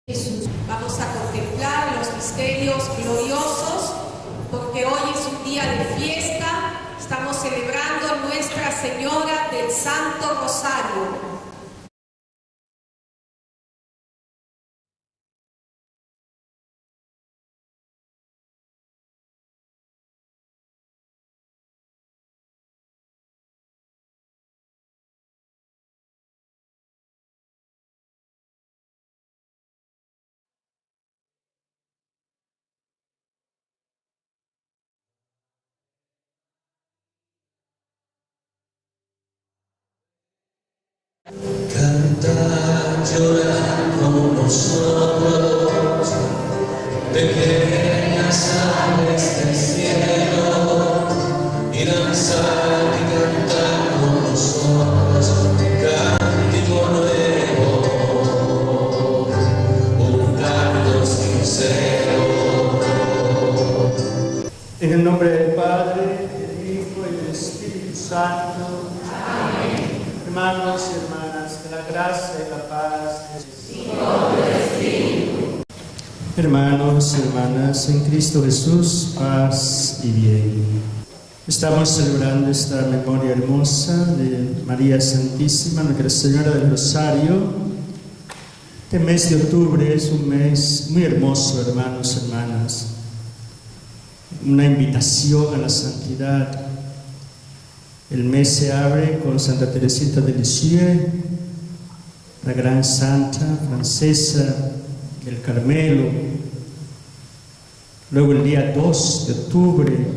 Jesús. Vamos a contemplar los misterios gloriosos porque hoy es un día de fiesta. Estamos celebrando Nuestra Señora del Santo Rosario. Canta, llora con nosotros, pequeñas aves del cielo, y danzar y cantar con nosotros, cántico nuevo, un canto sincero. En el nombre del Padre, del Hijo y del Espíritu Santo. Amén. Hermanos y hermanas, que la gracia y la paz de Dios. Hermanos y hermanas, en Cristo Jesús, paz y bien. Estamos celebrando esta memoria hermosa de María Santísima, Nuestra Señora del Rosario. Este mes de octubre es un mes muy hermoso, hermanos y hermanas. Una invitación a la santidad. El mes se abre con Santa Teresita de Lisieux, la gran santa francesa del Carmelo. Luego el día 2 de octubre,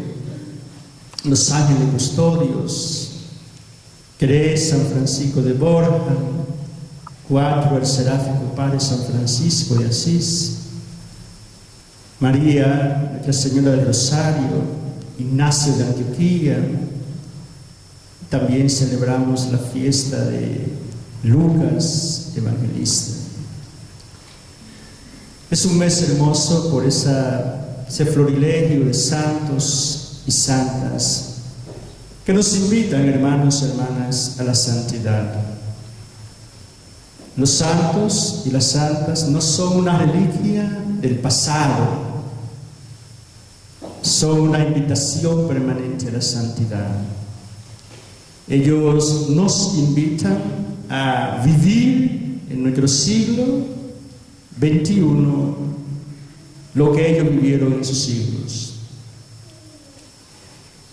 los ángeles custodios. 3, San Francisco de Borja. 4, el seráfico Padre San Francisco de Asís. María, Nuestra Señora del Rosario, Ignacio de Antioquía. También celebramos la fiesta de Lucas Evangelista. Es un mes hermoso por ese florilegio de santos y santas que nos invitan, hermanos y hermanas, a la santidad. Los santos y las santas no son una reliquia del pasado, son una invitación permanente a la santidad. Ellos nos invitan a vivir en nuestro siglo XXI lo que ellos vivieron en sus siglos.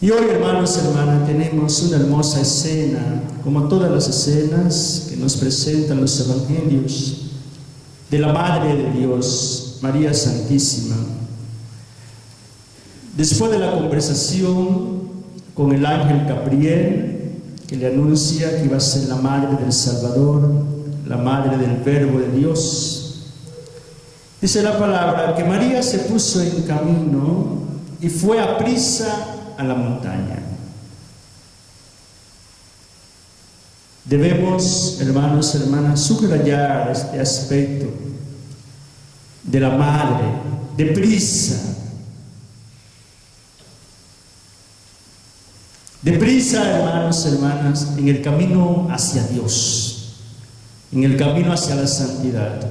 Y hoy, hermanos y hermanas, tenemos una hermosa escena, como todas las escenas que nos presentan los evangelios, de la Madre de Dios, María Santísima. Después de la conversación con el ángel Gabriel, que le anuncia que iba a ser la madre del Salvador, la madre del Verbo de Dios. Dice la palabra que María se puso en camino y fue aprisa a la montaña. Debemos, hermanos y hermanas, subrayar este aspecto de la madre, deprisa. Deprisa, hermanos y hermanas, en el camino hacia Dios, en el camino hacia la santidad.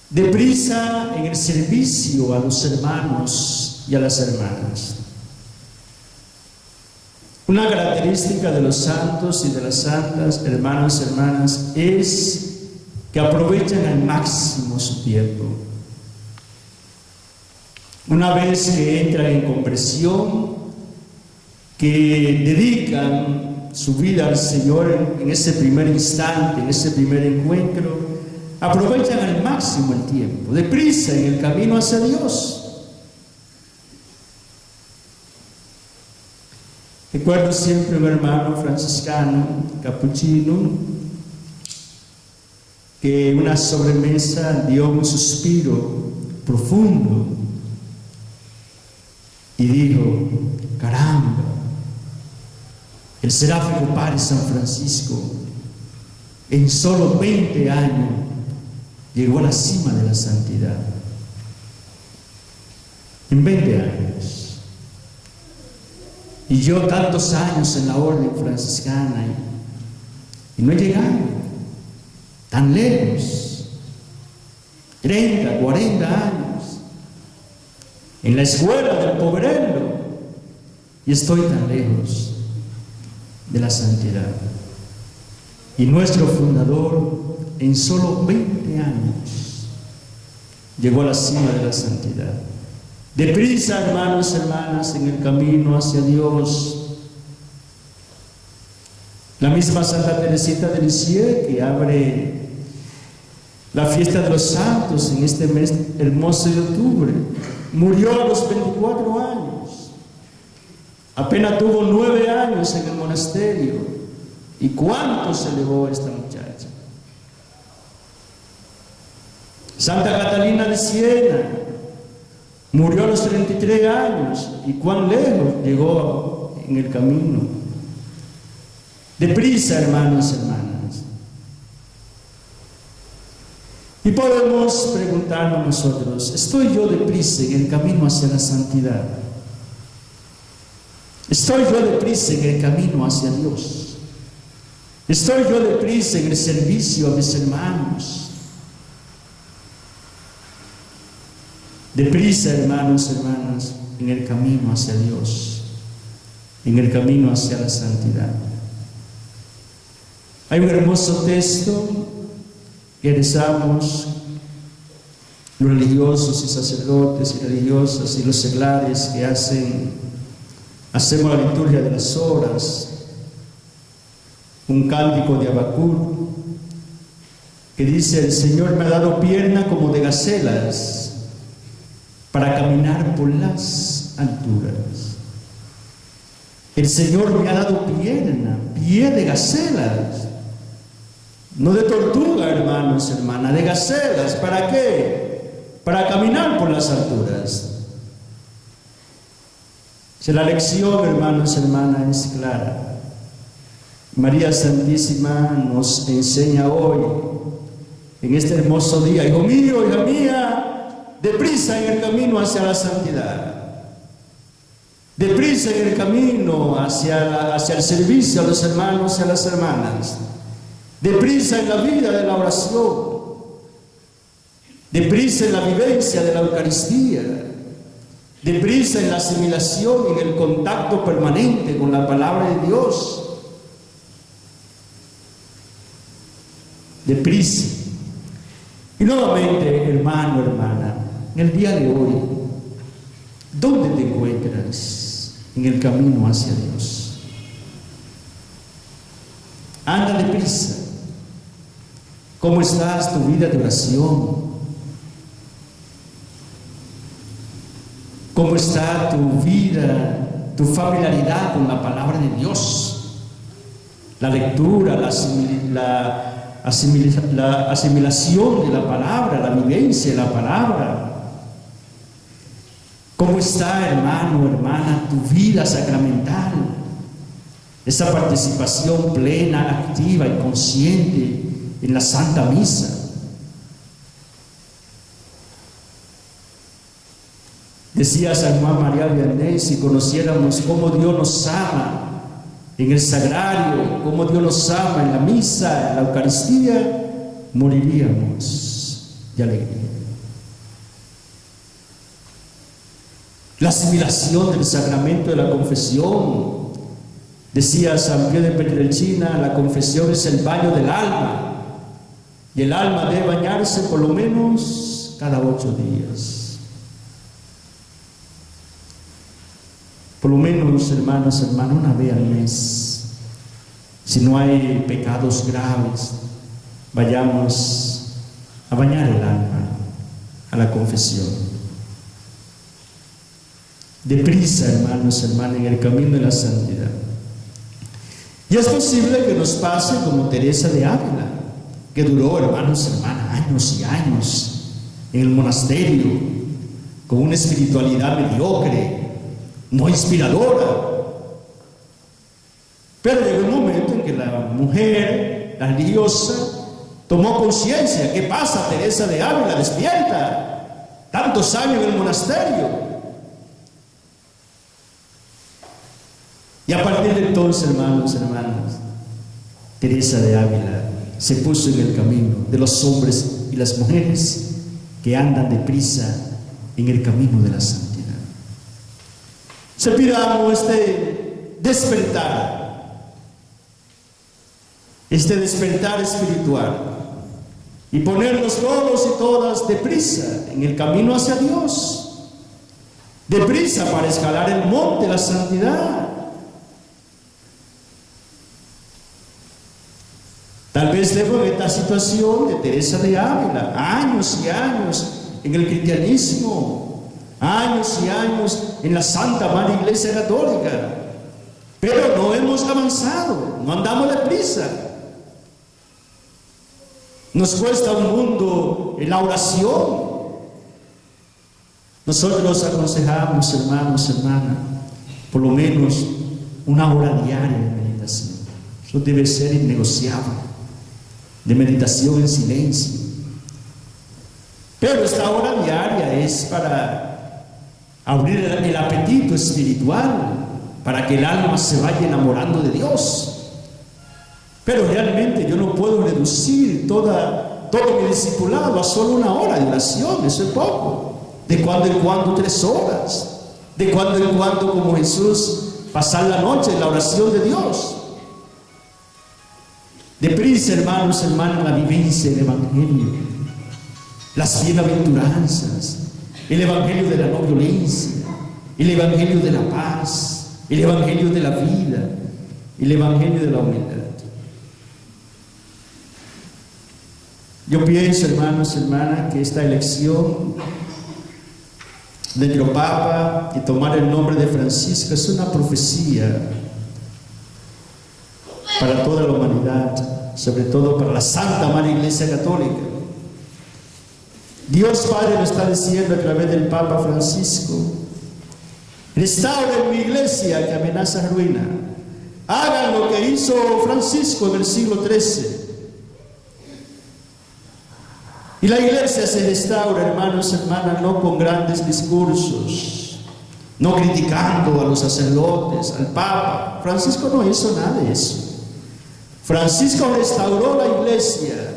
Deprisa en el servicio a los hermanos y a las hermanas. Una característica de los santos y de las santas, hermanos y hermanas, es que aprovechan al máximo su tiempo. Una vez que entran en conversión, que dedican su vida al Señor en ese primer instante, en ese primer encuentro, aprovechan al máximo el tiempo, deprisa en el camino hacia Dios. Recuerdo siempre un hermano franciscano, capuchino, que en una sobremesa dio un suspiro profundo y dijo: caramba, el seráfico Padre San Francisco en solo 20 años llegó a la cima de la santidad. En 20 años. Y yo tantos años en la orden franciscana y no he llegado tan lejos. 30, 40 años en la escuela del pobrelo y estoy tan lejos de la santidad. Y nuestro fundador en solo 20 años llegó a la cima de la santidad. Deprisa, hermanos, hermanas, en el camino hacia Dios. La misma Santa Teresita de Lisieux, que abre la fiesta de los santos en este mes hermoso de octubre, murió a los 24 años. Apenas tuvo 9 años en el monasterio. ¿Y cuánto se elevó esta muchacha? Santa Catalina de Siena murió a los 33 años. ¿Y cuán lejos llegó en el camino? Deprisa, hermanos, hermanas. Y podemos preguntarnos nosotros, ¿estoy yo deprisa en el camino hacia la santidad? ¿Estoy yo deprisa en el camino hacia Dios? ¿Estoy yo deprisa en el servicio a mis hermanos? Deprisa, hermanos, hermanas, en el camino hacia Dios, en el camino hacia la santidad. Hay un hermoso texto que rezamos los religiosos y sacerdotes y religiosas y los seglares que hacemos la liturgia de las horas, un cántico de Habacuc que dice: el Señor me ha dado pierna como de gacelas para caminar por las alturas. El Señor me ha dado pierna, pie de gacelas, no de tortuga, hermanos, hermanas, de gacelas. ¿Para qué? Para caminar por las alturas. Si la lección, hermanos, hermanas, es clara. María Santísima nos enseña hoy, en este hermoso día: hijo mío, hija mía, deprisa en el camino hacia la santidad, deprisa en el camino hacia el servicio a los hermanos y a las hermanas, deprisa en la vida de la oración, deprisa en la vivencia de la Eucaristía, deprisa en la asimilación, en el contacto permanente con la palabra de Dios. Deprisa. Y nuevamente, hermano, hermana, en el día de hoy, ¿dónde te encuentras en el camino hacia Dios? Anda deprisa. ¿Cómo estás tu vida de oración? ¿Cómo está tu vida, tu familiaridad con la palabra de Dios? La lectura, la asimilación de la palabra, la vivencia de la palabra. ¿Cómo está, hermano, hermana, tu vida sacramental? Esa participación plena, activa y consciente en la Santa Misa. Decía San Juan María Vianney: si conociéramos cómo Dios nos ama en el sagrario, cómo Dios nos ama en la misa, en la Eucaristía, moriríamos de alegría. La asimilación del sacramento de la confesión. Decía San Pío de Pietrelcina: la confesión es el baño del alma, y el alma debe bañarse por lo menos cada 8 días. Por lo menos, hermanos, hermanas, una vez al mes. Si no hay pecados graves, vayamos a bañar el alma a la confesión. Deprisa, hermanos, hermanas, en el camino de la santidad. Y es posible que nos pase como Teresa de Ávila, que duró, hermanos, hermanas, años y años en el monasterio, con una espiritualidad mediocre, no inspiradora. Pero llegó un momento en que la mujer, la religiosa, tomó conciencia. ¿Qué pasa, Teresa de Ávila? Despierta. Tantos años en el monasterio. Y a partir de entonces, hermanos, hermanas, Teresa de Ávila se puso en el camino de los hombres y las mujeres que andan deprisa en el camino de la santidad. Se pidamos este despertar espiritual y ponernos todos y todas deprisa en el camino hacia Dios, deprisa para escalar el monte de la santidad. Tal vez debo en esta situación de Teresa de Ávila, años y años en el cristianismo, años y años en la Santa Madre Iglesia Católica, pero no hemos avanzado, no andamos deprisa. Nos cuesta un mundo en la oración. Nosotros aconsejamos, hermanos, hermanas, por lo menos una hora diaria de meditación. Eso debe ser innegociable, de meditación en silencio. Pero esta hora diaria es para abrir el apetito espiritual, para que el alma se vaya enamorando de Dios. Pero realmente yo no puedo reducir todo mi discipulado a solo una hora de oración, eso es poco. De cuando en cuando 3 horas, de cuando en cuando, como Jesús, pasar la noche en la oración de Dios. Deprisa, hermanos, hermanas, la vivencia del Evangelio, las bienaventuranzas, el Evangelio de la no violencia, el Evangelio de la paz, el Evangelio de la vida, el Evangelio de la humildad. Yo pienso, hermanos, hermanas, que esta elección de nuestro Papa y tomar el nombre de Francisco es una profecía para toda la humanidad, sobre todo para la Santa Madre Iglesia Católica. Dios Padre lo está diciendo a través del Papa Francisco: restauren mi iglesia que amenaza ruina. Hagan lo que hizo Francisco en el siglo XIII. Y la iglesia se restaura, hermanos, hermanas, no con grandes discursos, no criticando a los sacerdotes, al Papa. Francisco no hizo nada de eso. Francisco restauró la iglesia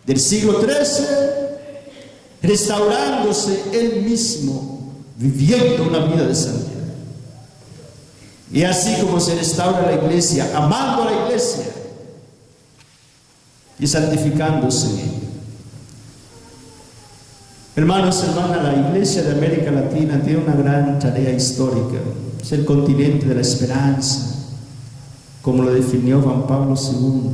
del siglo XIII, restaurándose él mismo, viviendo una vida de santidad. Y así como se restaura la iglesia, amando a la iglesia y santificándose en ella. Hermanos, hermanas, la Iglesia de América Latina tiene una gran tarea histórica. Es el continente de la esperanza, como lo definió Juan Pablo II.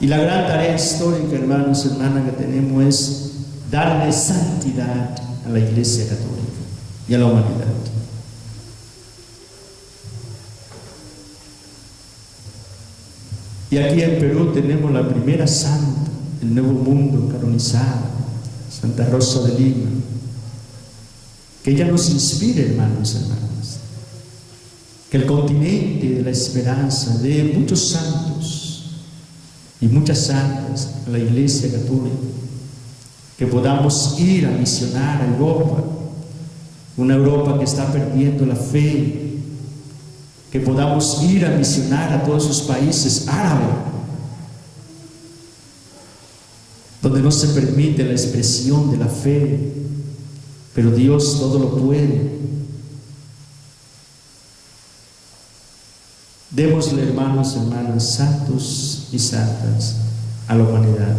Y la gran tarea histórica, hermanos, hermanas, que tenemos es darle santidad a la Iglesia Católica y a la humanidad. Y aquí en Perú tenemos la primera santa, el Nuevo Mundo canonizada, Santa Rosa de Lima. Que ella nos inspire, hermanos, hermanas. Que el continente de la esperanza dé muchos santos y muchas santas a la Iglesia Católica. Que podamos ir a misionar a Europa, una Europa que está perdiendo la fe. Que podamos ir a misionar a todos esos países árabes, donde no se permite la expresión de la fe, pero Dios todo lo puede. Démosle, hermanos, hermanas, santos y santas a la humanidad.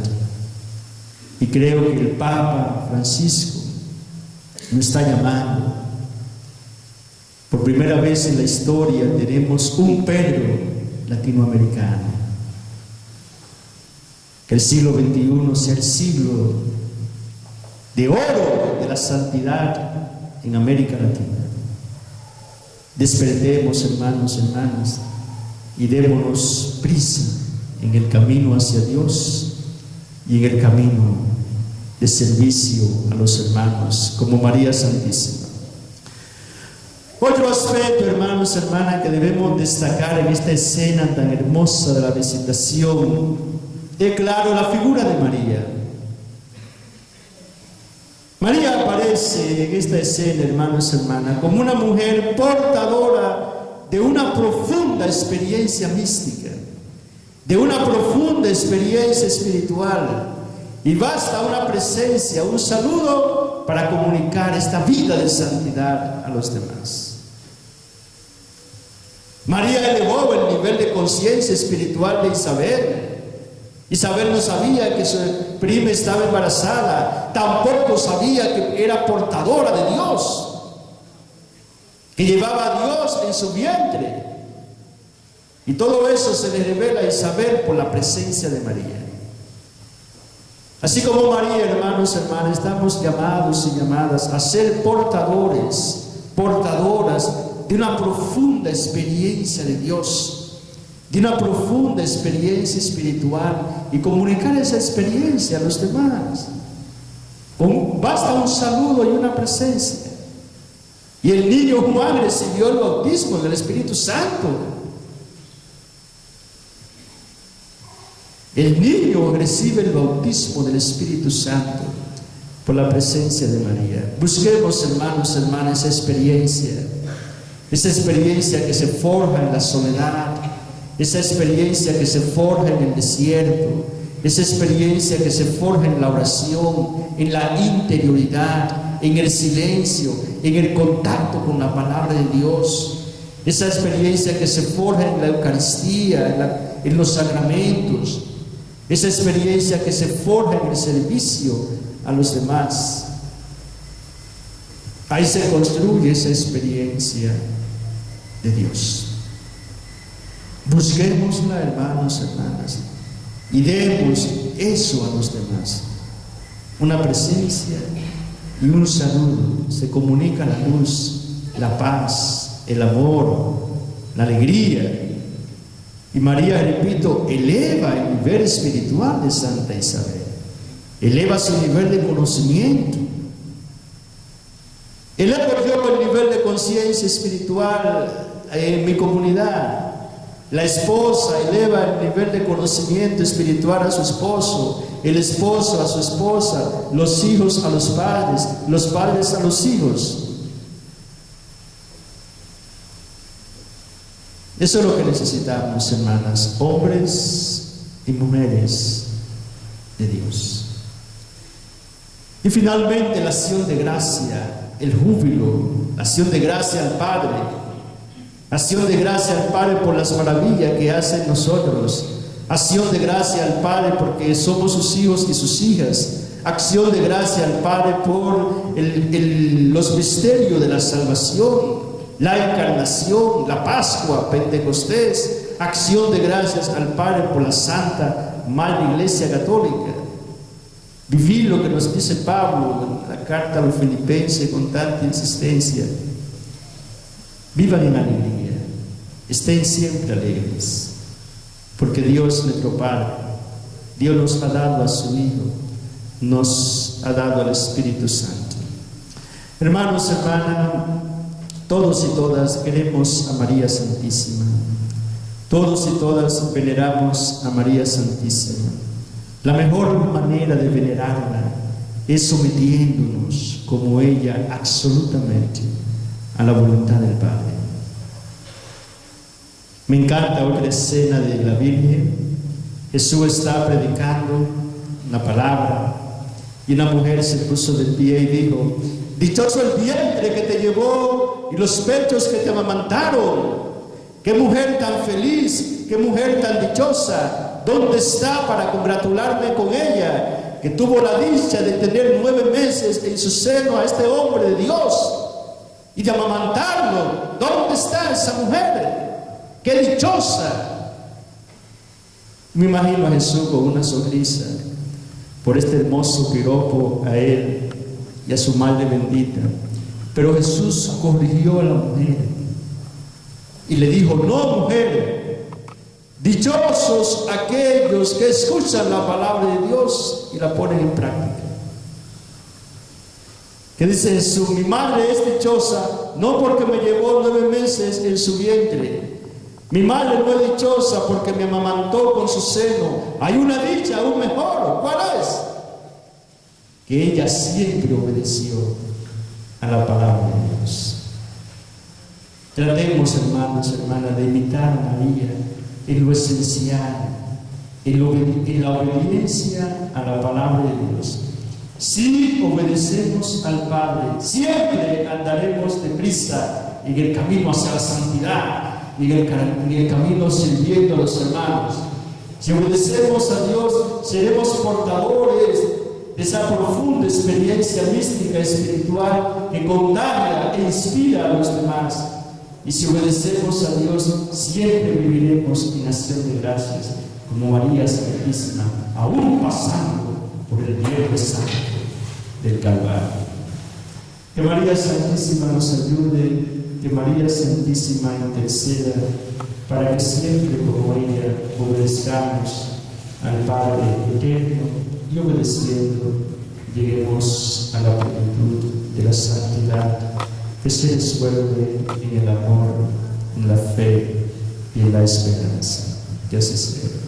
Y creo que el Papa Francisco nos está llamando. Por primera vez en la historia tenemos un Pedro latinoamericano. Que el siglo XXI sea el siglo de oro de la santidad en América Latina. Despertemos, hermanos, hermanas, y démonos prisa en el camino hacia Dios y en el camino de servicio a los hermanos, como María Santísima. Otro aspecto, hermanos, hermanas, que debemos destacar en esta escena tan hermosa de la visitación es, claro, la figura de María. María aparece en esta escena, hermanos, hermanas, como una mujer portadora de una profunda experiencia mística, de una profunda experiencia espiritual, Y basta una presencia, un saludo para comunicar esta vida de santidad a los demás. María elevó el nivel de conciencia espiritual de Isabel. Isabel no sabía que su prima estaba embarazada, tampoco sabía que era portadora de Dios, que llevaba a Dios en su vientre. Y todo eso se le revela a Isabel por la presencia de María. Así como María, hermanos, hermanas, estamos llamados y llamadas a ser portadores, portadoras de una profunda experiencia de Dios, de una profunda experiencia espiritual, y comunicar esa experiencia a los demás. Basta un saludo y una presencia. Y el niño Juan recibió el bautismo del Espíritu Santo. El niño recibe el bautismo del Espíritu Santo por la presencia de María. Busquemos, hermanos, hermanas, esa experiencia que se forja en la soledad, esa experiencia que se forja en el desierto, esa experiencia que se forja en la oración, en la interioridad, en el silencio, en el contacto con la palabra de Dios, esa experiencia que se forja en la Eucaristía, en los sacramentos, esa experiencia que se forja en el servicio a los demás. Ahí se construye esa experiencia de Dios. Busquémosla, hermanos, hermanas, y demos eso a los demás. Una presencia y un saludo. Se comunica la luz, la paz, el amor, la alegría. Y María, repito, eleva el nivel espiritual de Santa Isabel, eleva su nivel de conocimiento, eleva yo el nivel de conciencia espiritual en mi comunidad. La esposa eleva el nivel de conocimiento espiritual a su esposo, el esposo a su esposa, los hijos a los padres a los hijos. Eso es lo que necesitamos, hermanas, hombres y mujeres de Dios. Y finalmente la acción de gracia, el júbilo, la acción de gracia al Padre, acción de gracia al Padre por las maravillas que hace en nosotros, acción de gracia al Padre porque somos sus hijos y sus hijas, acción de gracia al Padre por los misterios de la salvación, la encarnación, la Pascua, Pentecostés, acción de gracias al Padre por la Santa Madre Iglesia Católica. Vivir lo que nos dice Pablo en la carta a los Filipenses con tanta insistencia. Vivan en alegría, estén siempre alegres, porque Dios, nuestro Padre, Dios nos ha dado a su Hijo, nos ha dado al Espíritu Santo. Hermanos, hermanas, todos y todas queremos a María Santísima. Todos y todas veneramos a María Santísima. La mejor manera de venerarla es sometiéndonos como ella absolutamente a la voluntad del Padre. Me encanta otra escena de la Virgen. Jesús está predicando la palabra y una mujer se puso de pie y dijo: dichoso el vientre que te llevó y los pechos que te amamantaron. Qué mujer tan feliz, qué mujer tan dichosa. ¿Dónde está para congratularme con ella, que tuvo la dicha de tener 9 meses en su seno a este hombre de Dios y de amamantarlo? ¿Dónde está esa mujer? ¡Qué dichosa! Me imagino a Jesús con una sonrisa por este hermoso piropo a él y a su madre bendita. Pero Jesús corrigió a la mujer y le dijo: no, mujer, dichosos aquellos que escuchan la palabra de Dios y la ponen en práctica. Que dice Jesús: mi madre es dichosa no porque me llevó 9 meses en su vientre. Mi madre no es dichosa porque me amamantó con su seno. Hay una dicha aún mejor. ¿Cuál es? Que ella siempre obedeció a la palabra de Dios. Tratemos, hermanos, hermanas, de imitar a María en lo esencial, en la obediencia a la palabra de Dios. Si obedecemos al Padre, siempre andaremos deprisa en el camino hacia la santidad, en el camino sirviendo a los hermanos. Si obedecemos a Dios, seremos portadores de esa profunda experiencia mística espiritual que contagia e inspira a los demás. Y si obedecemos a Dios, siempre viviremos en acción de gracias, como María Santísima, aún pasando por el viejo santo del Calvario. Que María Santísima nos ayude, que María Santísima interceda para que siempre como ella obedezcamos al Padre Eterno y obedeciendo lleguemos a la plenitud de la santidad que se resuelve en el amor, en la fe y en la esperanza. Que así sea.